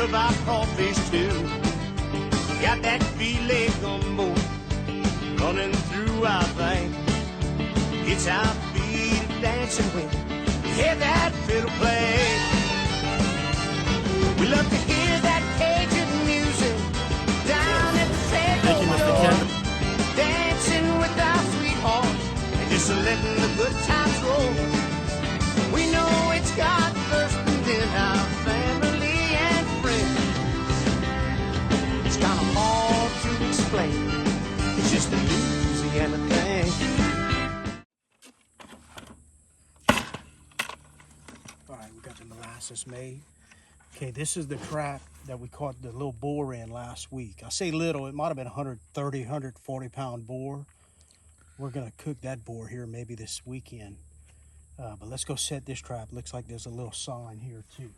serve our crawfish too. Got that filet gumbo running through our veins. It's our feet dancing when we hear that fiddle play. We love to hear that Cajun music down at the table door, dancing with our sweethearts and just letting the good times roll. We know it's God first and then our family and friends. It's kind of hard to explain. It's just a Louisiana thing. All right, we got the molasses made. Okay, this is the trap that we caught the little boar in last week. I say little, it might have been 130, 140 pound boar. We're gonna cook that boar here maybe this weekend. But let's go set this trap. Looks like there's a little sign here too.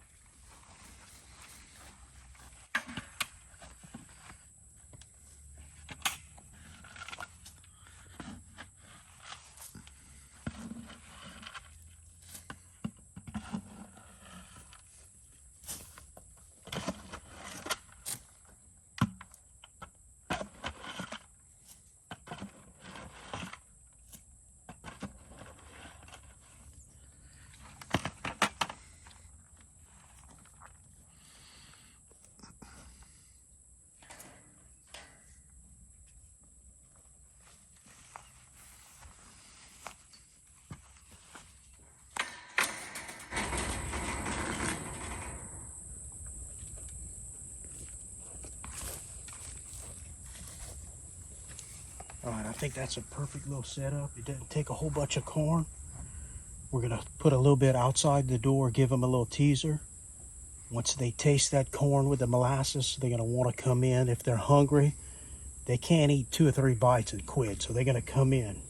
All right, I think that's a perfect little setup. It doesn't take a whole bunch of corn. We're gonna put a little bit outside the door, give them a little teaser. Once they taste that corn with the molasses, they're gonna wanna come in. If they're hungry, they can't eat 2 or 3 bites and quit, so they're gonna come in.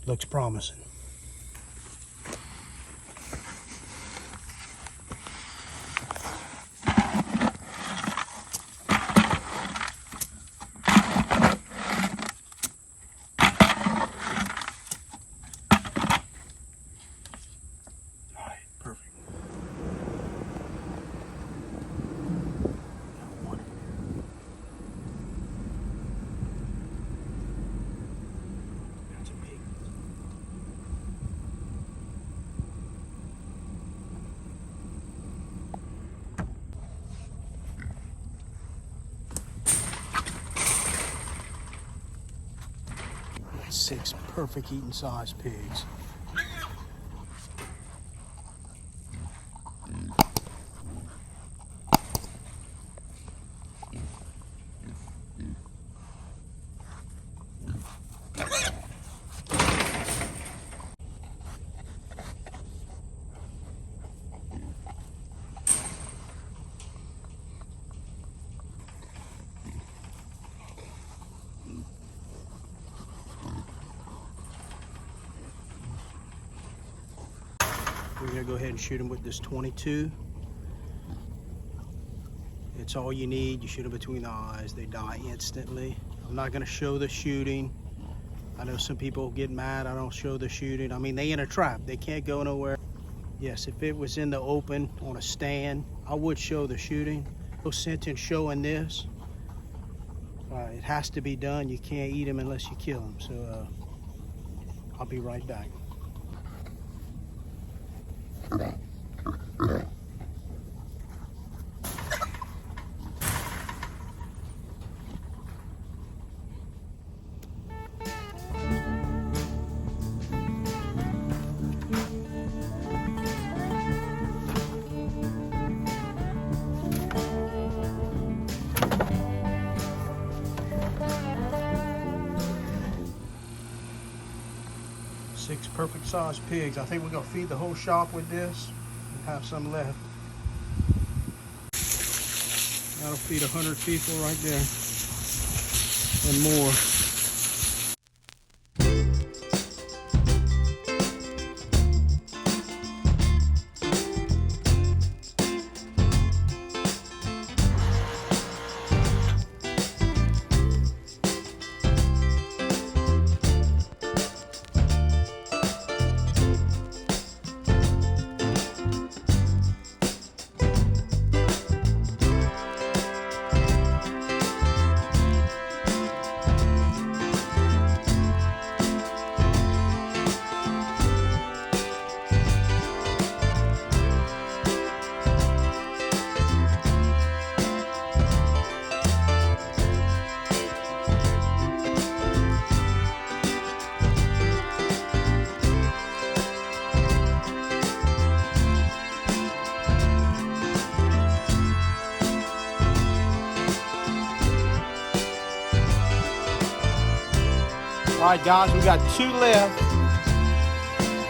Looks promising. Six perfect eating size pigs. We're gonna go ahead and shoot them with this 22. It's all you need. You shoot them between the eyes. They die instantly. I'm not gonna show the shooting. I know some people get mad I don't show the shooting. I mean, they in a trap. They can't go nowhere. Yes, if it was in the open on a stand, I would show the shooting. No sense in showing this. It has to be done. You can't eat them unless you kill them. So I'll be right back. Six perfect sized pigs. I think we're gonna feed the whole shop with this and have some left. That'll feed 100 people right there and more. right, guys, we got 2 left.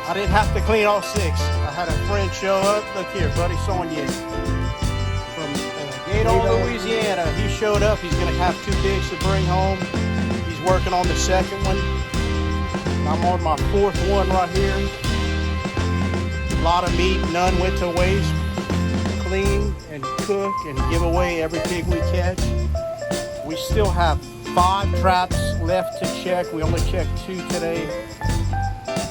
I didn't have to clean all 6. I had a friend show up. Look here, buddy Sonia from Kendall, Louisiana. He showed up. He's going to have 2 pigs to bring home. He's working on the 2nd one. I'm on my 4th one right here. A lot of meat, none went to waste. Clean and cook and give away every pig we catch. We still have 5 traps left to check. We only checked 2 today.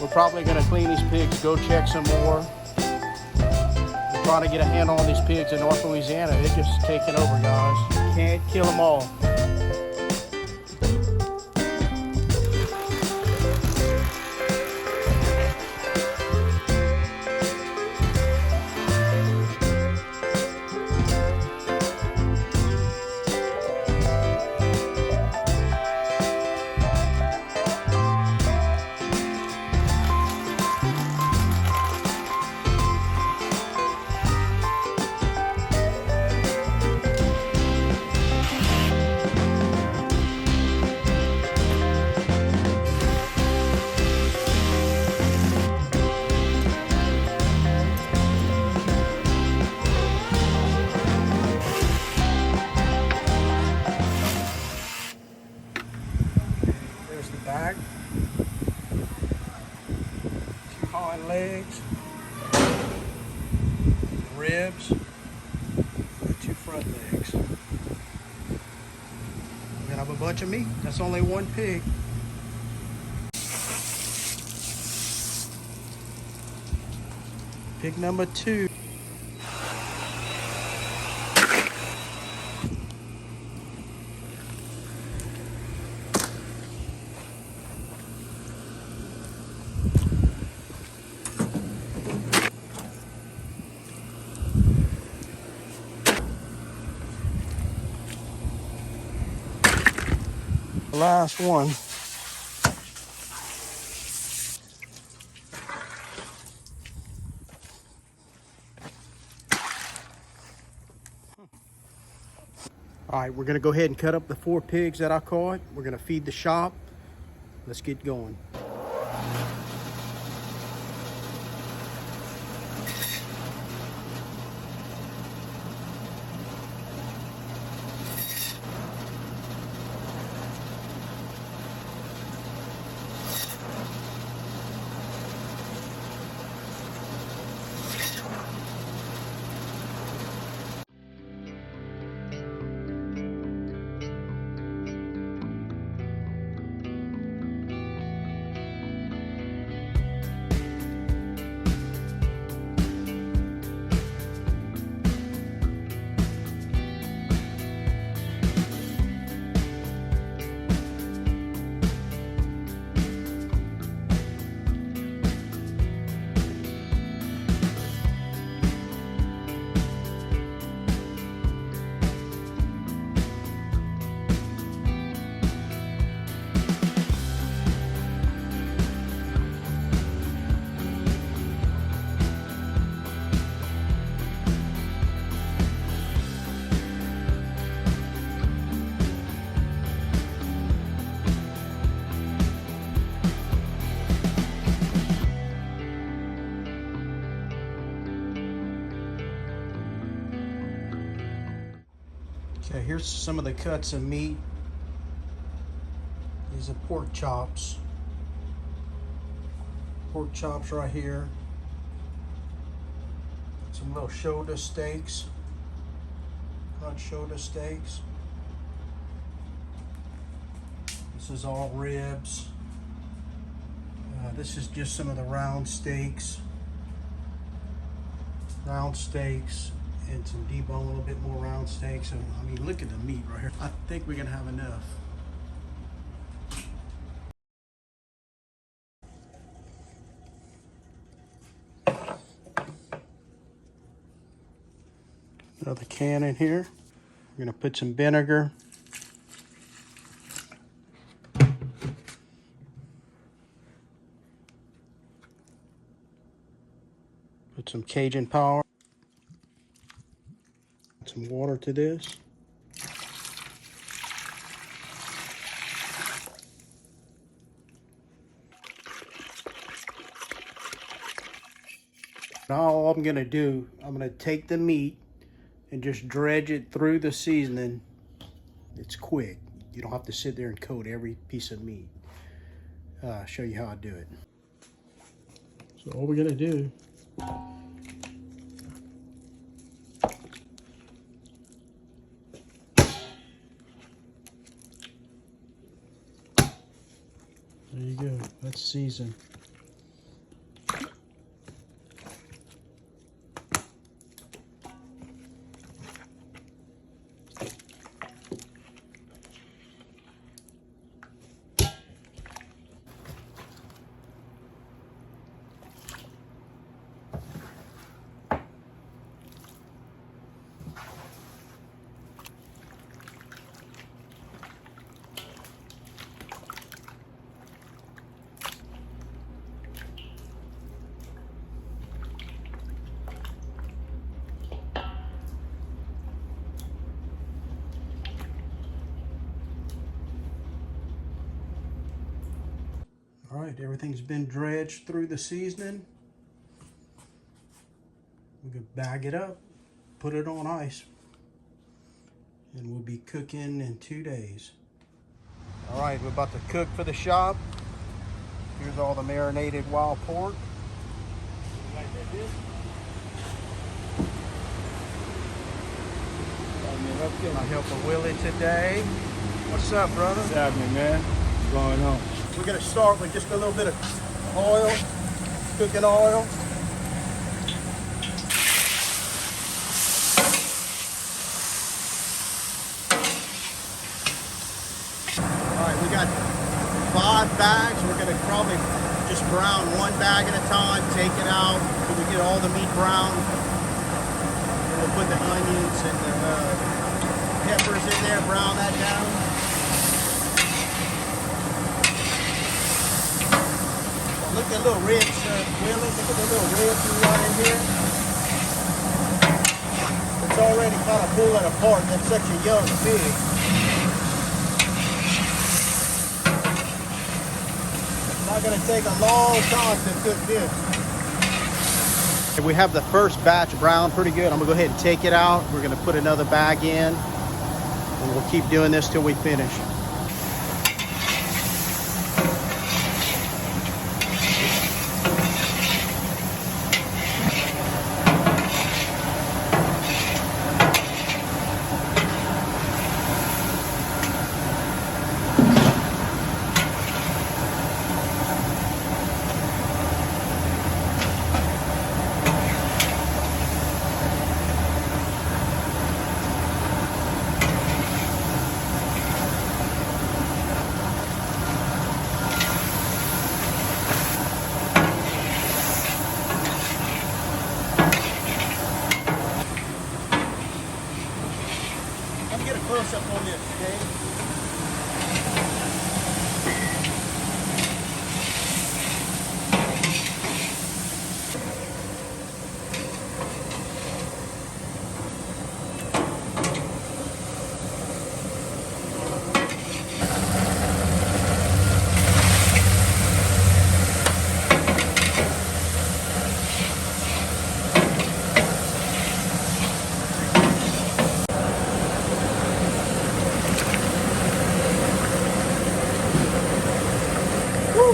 We're probably going to clean these pigs, go check some more. We're trying to get a handle on these pigs in North Louisiana. They're just taking over, guys. Can't kill them all. Back, 2 hind legs, ribs, and 2 front legs. We're gonna have a bunch of meat. That's only 1 pig. Pig number 2. The last one. All right, we're gonna go ahead and cut up the 4 pigs that I caught. We're gonna feed the shop. Let's get going. Okay, here's some of the cuts of meat. These are pork chops. Pork chops right here. Some little shoulder steaks. Front shoulder steaks. This is all ribs. This is just some of the round steaks. Round steaks. And some debone, a little bit more round steaks. So, I mean, look at the meat right here. I think we're gonna have enough. Another can in here. We're gonna put some vinegar. Put some Cajun powder. Some water to this. Now all I'm gonna do, I'm gonna take the meat and just dredge it through the seasoning. It's quick. You don't have to sit there and coat every piece of meat. Show you how I do it. So all we're gonna do, there you go, that's seasoned. All right, everything's been dredged through the seasoning. We can bag it up, put it on ice, and we'll be cooking in 2 days. All right, we're about to cook for the shop. Here's all the marinated wild pork. My helper Willie today. What's up, brother? What's happening, man? What's going on? We're gonna start with just a little bit of oil, cooking oil. All right, we got 5 bags. We're gonna probably just brown 1 bag at a time, take it out till we get all the meat brown. And we'll put the onions and the peppers in there, brown that down. Look at the little ribs, Willie. Look at the little ribs we got in here. It's already kind of pulling apart. That's such a young pig. It's not going to take a long time to cook this. We have the first batch browned pretty good. I'm going to go ahead and take it out. We're going to put another bag in. And we'll keep doing this till we finish. Close up on this, okay?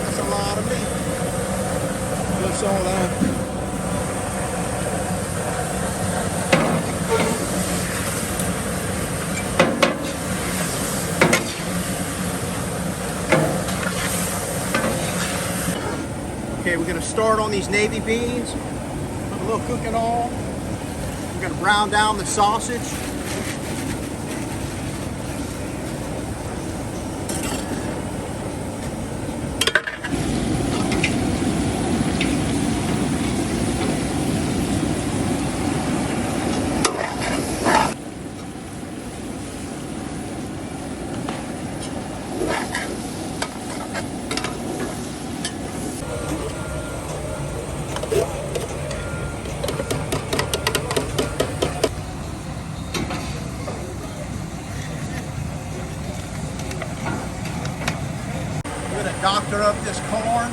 That's a lot of meat. That's all that. Okay, we're gonna start on these navy beans. Put a little cooking oil. We're gonna brown down the sausage. Doctor up this corn.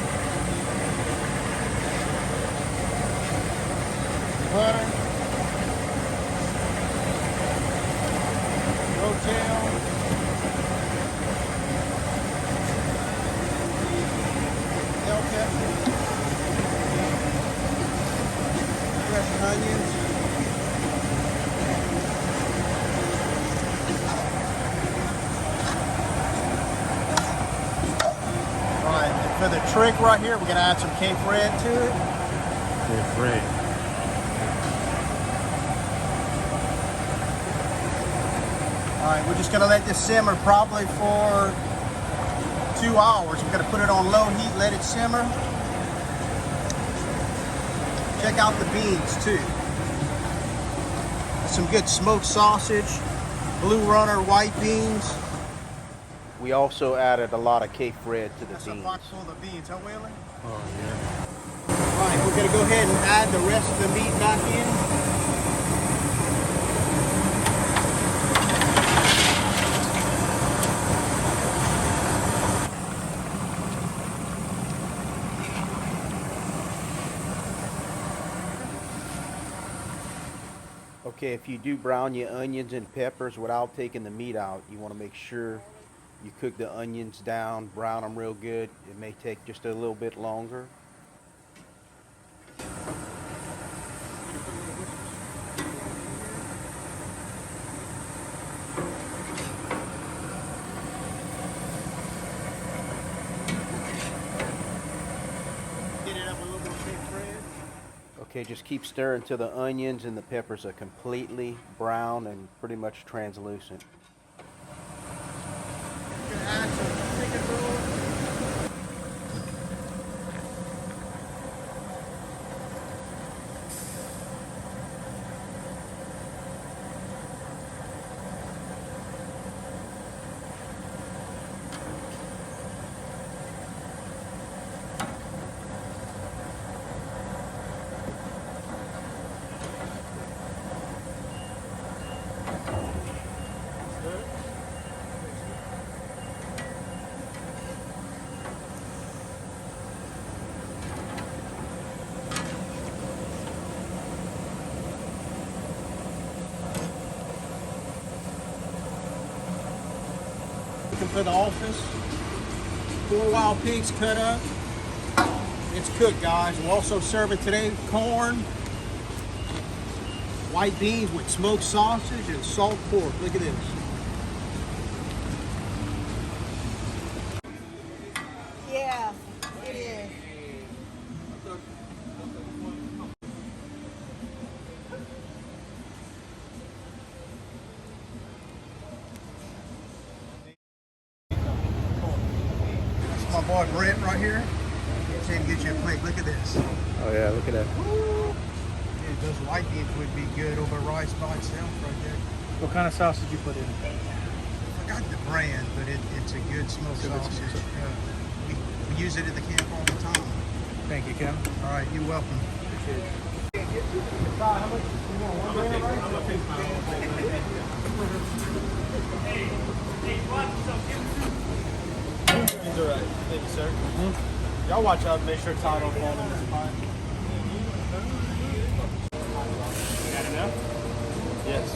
butter, rotel, bell pepper, fresh onions. All right, and for the trick right here, we're gonna add some KFRED to it. KFRED. All right, we're just gonna let this simmer probably for 2 hours. We're gonna put it on low heat, let it simmer. Check out the beans too. Some good smoked sausage, blue runner, white beans. We also added a lot of KFRED to the beans. That's a box full of beans, huh, Wheeler? Oh, yeah. All right, we're gonna go ahead and add the rest of the meat back in. Okay, if you do brown your onions and peppers without taking the meat out, you want to make sure you cook the onions down, brown them real good. It may take just a little bit longer. Okay, just keep stirring till the onions and the peppers are completely brown and pretty much translucent. You're gonna add some chicken broth. For the office, 4 wild pigs cut up. It's cooked, guys. We're also serving today corn, white beans with smoked sausage, and salt pork. Look at this. Yeah, it is. My boy Brent right here. See him get you a plate. Look at this. Oh, yeah, look at that. Dude, those white beans would be good over rice by itself right there. What kind of sauce did you put in? I forgot the brand, but it's a good smoked sausage. We use it at the camp all the time. Thank you, Ken. All right, you're welcome. Appreciate it. How much? You want one brand, right? It's all right. Thank you, sir. Y'all watch out. Make sure Todd don't fall in this pot. Got enough? Yes.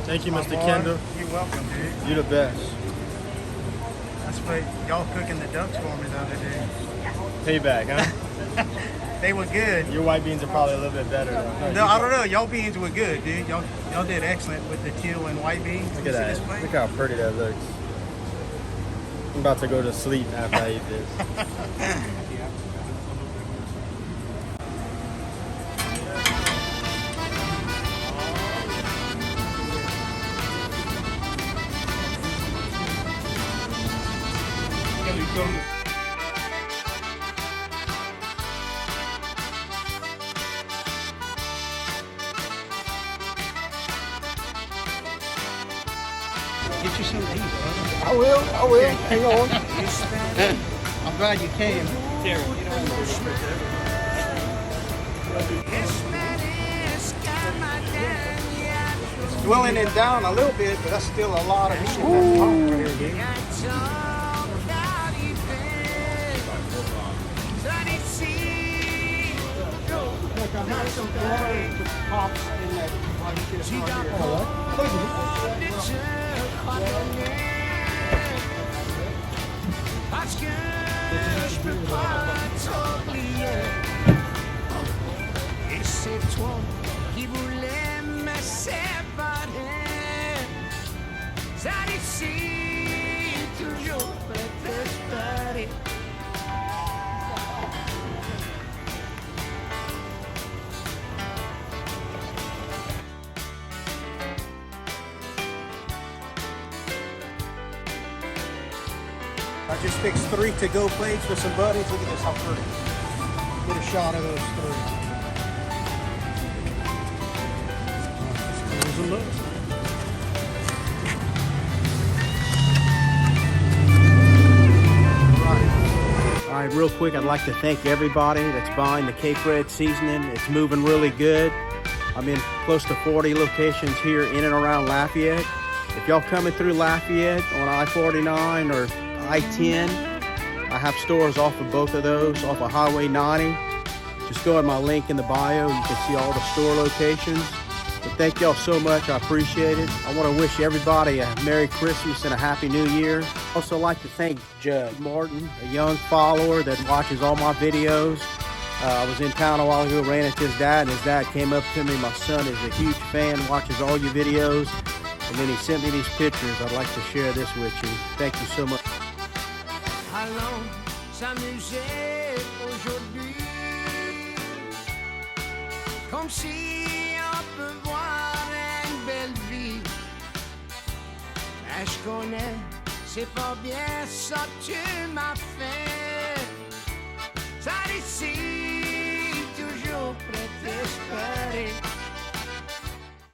Thank you, Mr. Kendall. You're welcome, dude. You're the best. That's what y'all cooking the ducks for me the other day. Payback, huh? They were good. Your white beans are probably a little bit better, though. No, I don't know. Y'all beans were good, dude. Y'all did excellent with the teal and white beans. Look at that. Look how pretty that looks. I'm about to go to sleep after I eat this. Get you some to eat, brother. I will. Hang on. I'm glad you came. It's dwindling it down a little bit, but that's still a lot of meat in that pot right here, dude. some water to pop in that while you get Parce que je peux pas t'oublier. Et c'est toi qui voulais me séparer. Ça d'ici, toujours prêt d'espérer. I just fixed 3 to-go plates with some buddies. Look at this, how pretty. Get a shot of those 3. Close them up. All right, real quick, I'd like to thank everybody that's buying the KFRED Seasoning. It's moving really good. I'm in close to 40 locations here in and around Lafayette. If y'all coming through Lafayette on I-49 or I-10, I have stores off of both of those, off of Highway 90. Just go in my link in the bio. You can see all the store locations. But thank y'all so much. I appreciate it. I want to wish everybody a Merry Christmas and a Happy New Year. Also like to thank Judd Martin, a young follower that watches all my videos. I was in town a while ago, ran into his dad, and his dad came up to me. My son is a huge fan, watches all your videos. And then he sent me these pictures. I'd like to share this with you. Thank you so much. Allons s'amuser aujourd'hui, comme si on peut voir une belle vie. Mais je connais, c'est pas bien ça que tu m'as fait. Ça d'ici, toujours prêt d'espérer.